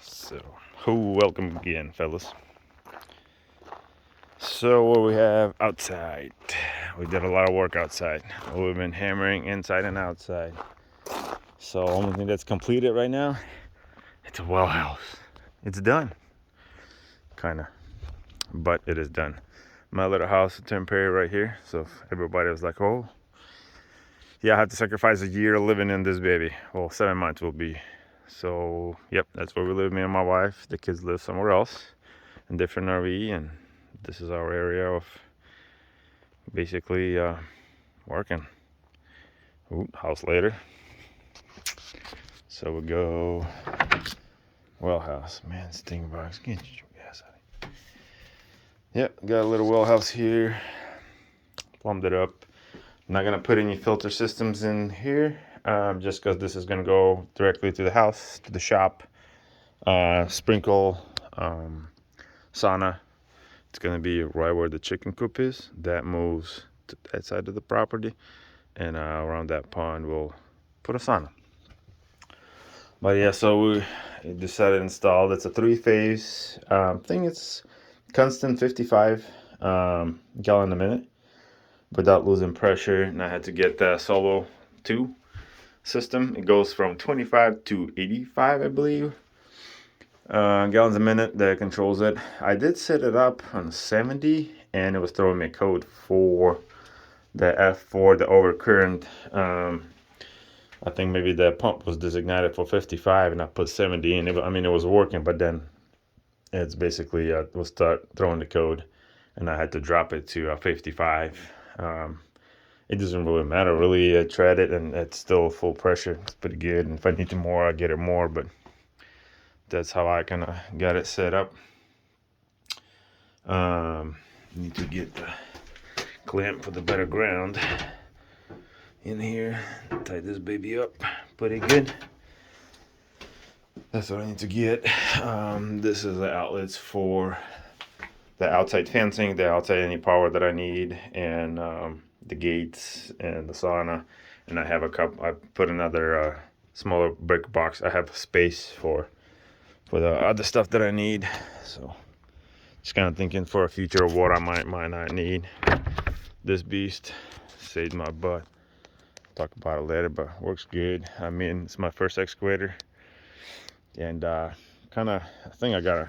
So, welcome again, fellas. So, what we have outside? We did a lot of work outside. We've been hammering inside and outside. So, only thing that's completed right now, it's a well house. It's done, kind of, but it is done. My little house, temporary right here. So, if everybody was like, "Oh, yeah, I have to sacrifice a year living in this baby." Well, 7 months will be. So, yep, that's where we live. Me and my wife. The kids live somewhere else, in different RV, and this is our area of basically working. Ooh, house later. So we go well house. Man, sting box. Get your ass out. Yep, got a little well house here. Plumbed it up. Not gonna put any filter systems in here, just because this is gonna go directly to the house, to the shop. Sprinkle, sauna. It's gonna be right where the chicken coop is. That moves to that side of the property, and around that pond we'll put a sauna. But yeah, so we decided to install. It's a three-phase thing. It's constant 55 gallon a minute without losing pressure. And I had to get the Solo 2 system. It goes from 25 to 85, I believe, gallons a minute that controls it. I did set it up on 70, and it was throwing me a code for the F4, the overcurrent. I think maybe the pump was designated for 55 and I put 70 in. It was working, but then it's basically will start throwing the code, and I had to drop it to 55. It doesn't really matter, really. I tried it and it's still full pressure. It's pretty good. And if I need to more, I get it more, but that's how I kind of got it set up. Need to get the clamp for the better ground in here. Tie this baby up pretty good. That's what I need to get. This is the outlets for the outside fencing, the outside any power that I need, and the gates and the sauna. And I have a cup. I put another smaller brick box. I have space for the other stuff that I need. So just kind of thinking for a future of what I might not need. This beast saved my butt. Talk about it later, but works good. I mean, it's my first excavator, and kind of I think I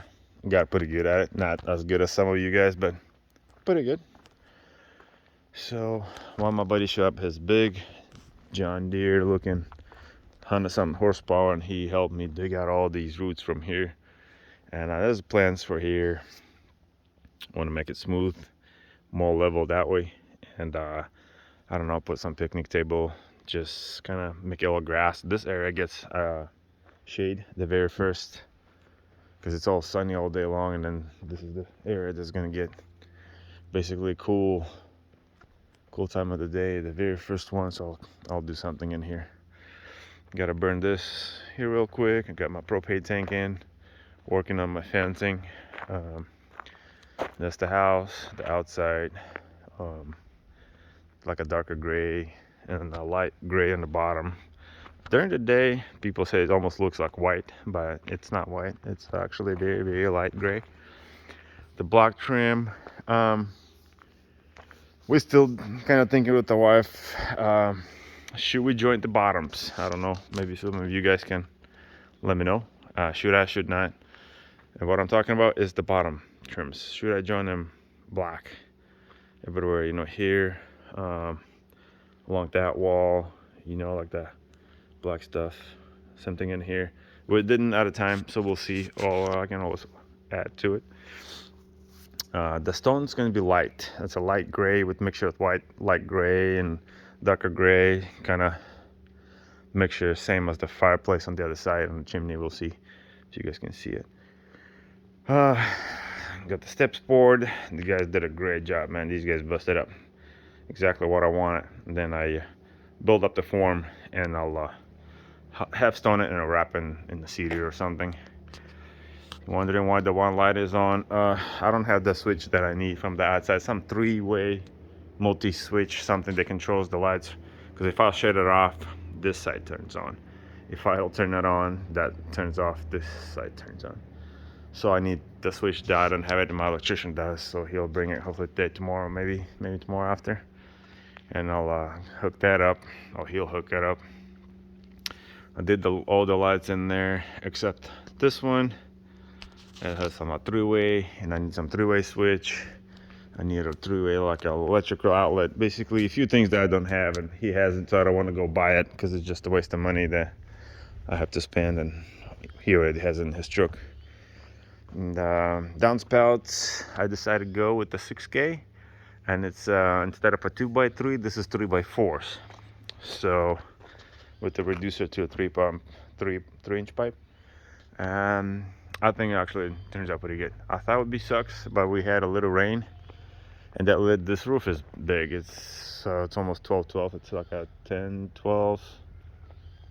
got pretty good at it. Not as good as some of you guys, but pretty good. So one of my buddies showed up his big John Deere looking 100-something horsepower, and he helped me dig out all these roots from here. And there's plans for here. I want to make it smooth, more level that way, and I don't know, put some picnic table, just kind of make it all grass. This area gets shade the very first, because it's all sunny all day long, and then this is the area that's gonna get basically cool time of the day, the very first one. So I'll do something in here. Gotta burn this here real quick. I got my propane tank in, working on my fencing. That's the house, the outside, like a darker gray and a light gray on the bottom. During the day, people say it almost looks like white, but it's not white. It's actually very, very light gray. The block trim, we're still kind of thinking with the wife, should we joint the bottoms? I don't know. Maybe some of you guys can let me know. Should I, should not? And what I'm talking about is the bottom trims. Should I join them black everywhere? Here, along that wall, like that black stuff. Something in here. We didn't at a time, so we'll see. Or I can always add to it. The stone's going to be light. It's a light gray with mixture of white, light gray, and darker gray. Kind of mixture, same as the fireplace on the other side on the chimney. We'll see if you guys can see it. Got the steps board. The guys did a great job, man. These guys busted up exactly what I wanted. And then I build up the form, and I'll half stone it and I'll wrap in the cedar or something. Wondering why the one light is on. I don't have the switch that I need from the outside. Some 3-way multi-switch, something that controls the lights. Because if I shut it off, this side turns on. If I don't turn that on, that turns off, this side turns on. So I need the switch that. I don't have it, my electrician does, so he'll bring it hopefully today, tomorrow, maybe tomorrow after, and I'll hook that up. He'll hook it up. I did all the lights in there except this one. It has some three-way, and I need some three-way switch. I need a three-way, like an electrical outlet. Basically a few things that I don't have and he hasn't, so I don't want to go buy it because it's just a waste of money that I have to spend, and he already has it in his truck. And downspouts, I decided to go with the 6K, and it's instead of a 2x3, this is 3x4s. So with the reducer to a 3-inch pipe, and I think it actually turns out pretty good. I thought it would be sucks, but we had a little rain, and that lid, this roof is big. It's almost 12-12. It's like a 10-12.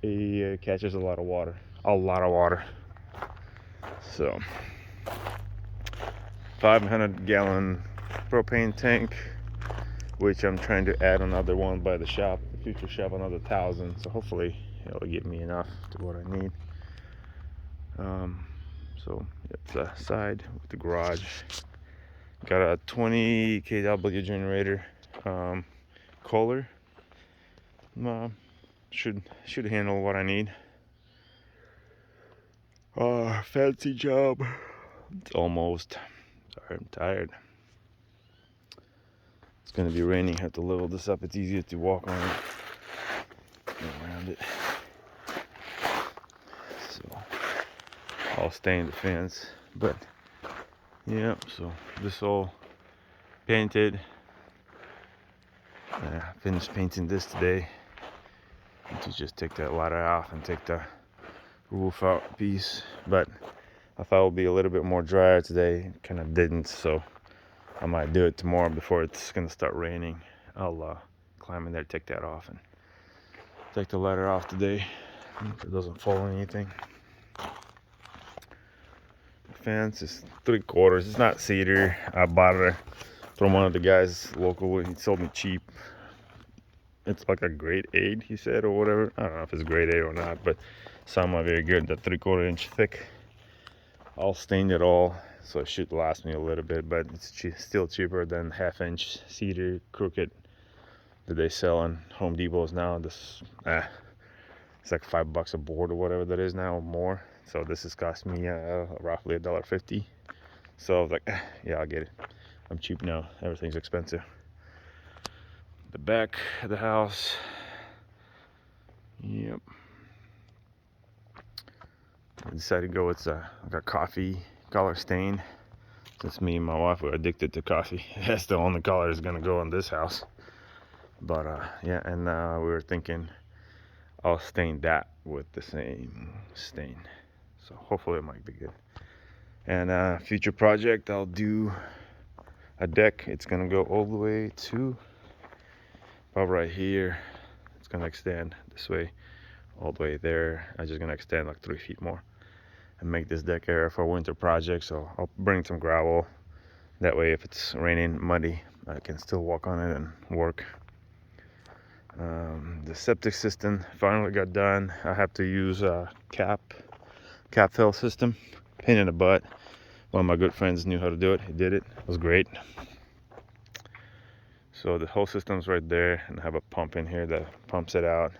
It catches a lot of water, So 500-gallon propane tank, which I'm trying to add another one by the shop, the future shop, another 1,000. So hopefully it'll give me enough to what I need. So yep, the side with the garage. Got a 20 kW generator, Kohler. Should handle what I need. Fancy job. It's almost. Sorry, I'm tired. It's gonna be raining. Have to level this up. It's easier to walk on it, around it. So I'll stay in the fence. But yeah, so this all painted. Finished painting this today. To just take that ladder off and take the roof out piece, but I thought it would be a little bit more drier today. Kind of didn't, so I might do it tomorrow before it's gonna start raining. I'll climb in there, take that off, and take the ladder off today if it doesn't fall on anything. The fence is 3/4. It's not cedar. I bought it from one of the guys local. He sold me cheap. It's like a grade 8, he said, or whatever. I don't know if it's grade 8 or not, but some are very good. The 3/4 inch thick. I'll stain it all, so it should last me a little bit, but it's still cheaper than 1/2 inch cedar crooked that they sell on Home Depots now. This it's like $5 a board or whatever that is now, or more. So this has cost me roughly $1.50. So I was like, yeah, I'll get it. I'm cheap now. Everything's expensive. The back of the house. Yep. I decided to go with a coffee color stain. Since me and my wife were addicted to coffee, that's the only color that's gonna go in this house. But yeah, and we were thinking I'll stain that with the same stain. So hopefully it might be good. And future project, I'll do a deck. It's gonna go all the way to about right here. It's gonna extend this way all the way there. I'm just gonna extend like 3 feet more and make this deck area for winter project. So I'll bring some gravel, that way if it's raining, muddy, I can still walk on it and work. The septic system finally got done. I have to use a cap fill system. Pain in the butt. One of my good friends knew how to do it. He did it. It was great. So the whole system's right there, and I have a pump in here that pumps it out.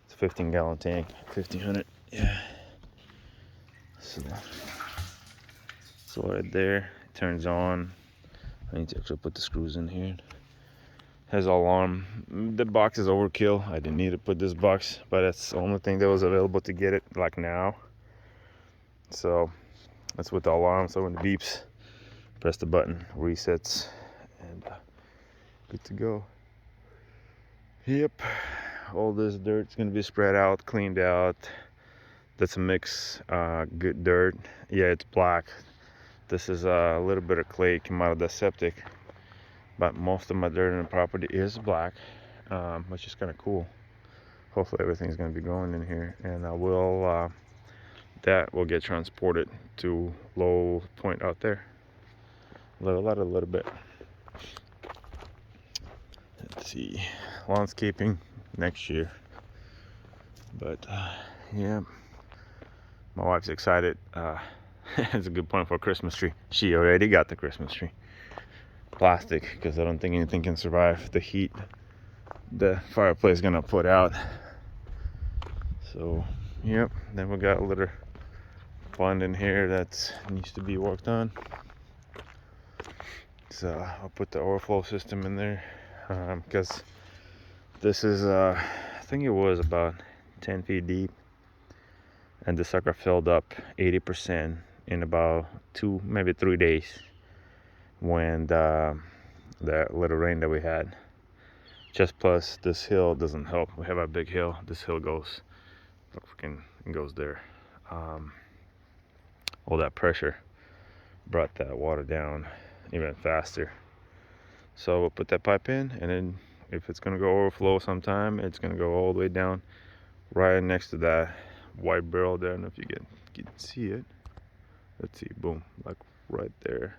It's a 15-gallon tank, 1,500. Yeah. So right there, it turns on. I need to actually put the screws in here. Has an alarm. The box is overkill. I didn't need to put this box, but that's the only thing that was available to get it like now. So that's with the alarm. So when it beeps, press the button, resets, and good to go. Yep, all this dirt's gonna be spread out, cleaned out. That's a mix, good dirt. Yeah, it's black. This is a little bit of clay came out of the septic, but most of my dirt in the property is black, which is kind of cool. Hopefully everything's gonna be going in here, and I will that will get transported to low point out there. A little bit. Let's see, landscaping next year. But Yeah, my wife's excited. It's a good point for a Christmas tree. She already got the Christmas tree. Plastic, because I don't think anything can survive the heat the fireplace is gonna put out. So, yep. Then we got a little pond in here that needs to be worked on. So I'll put the overflow system in there, because this is I think it was about 10 feet deep, and the sucker filled up 80% in about 2, maybe 3 days, when that little rain that we had. Just plus this hill doesn't help. We have a big hill. This hill goes, look, freaking, it goes there. All that pressure brought that water down even faster. So we'll put that pipe in, and then if it's gonna go overflow sometime, it's gonna go all the way down right next to that white barrel there. I don't know if you can see it. Let's see, boom, like right there.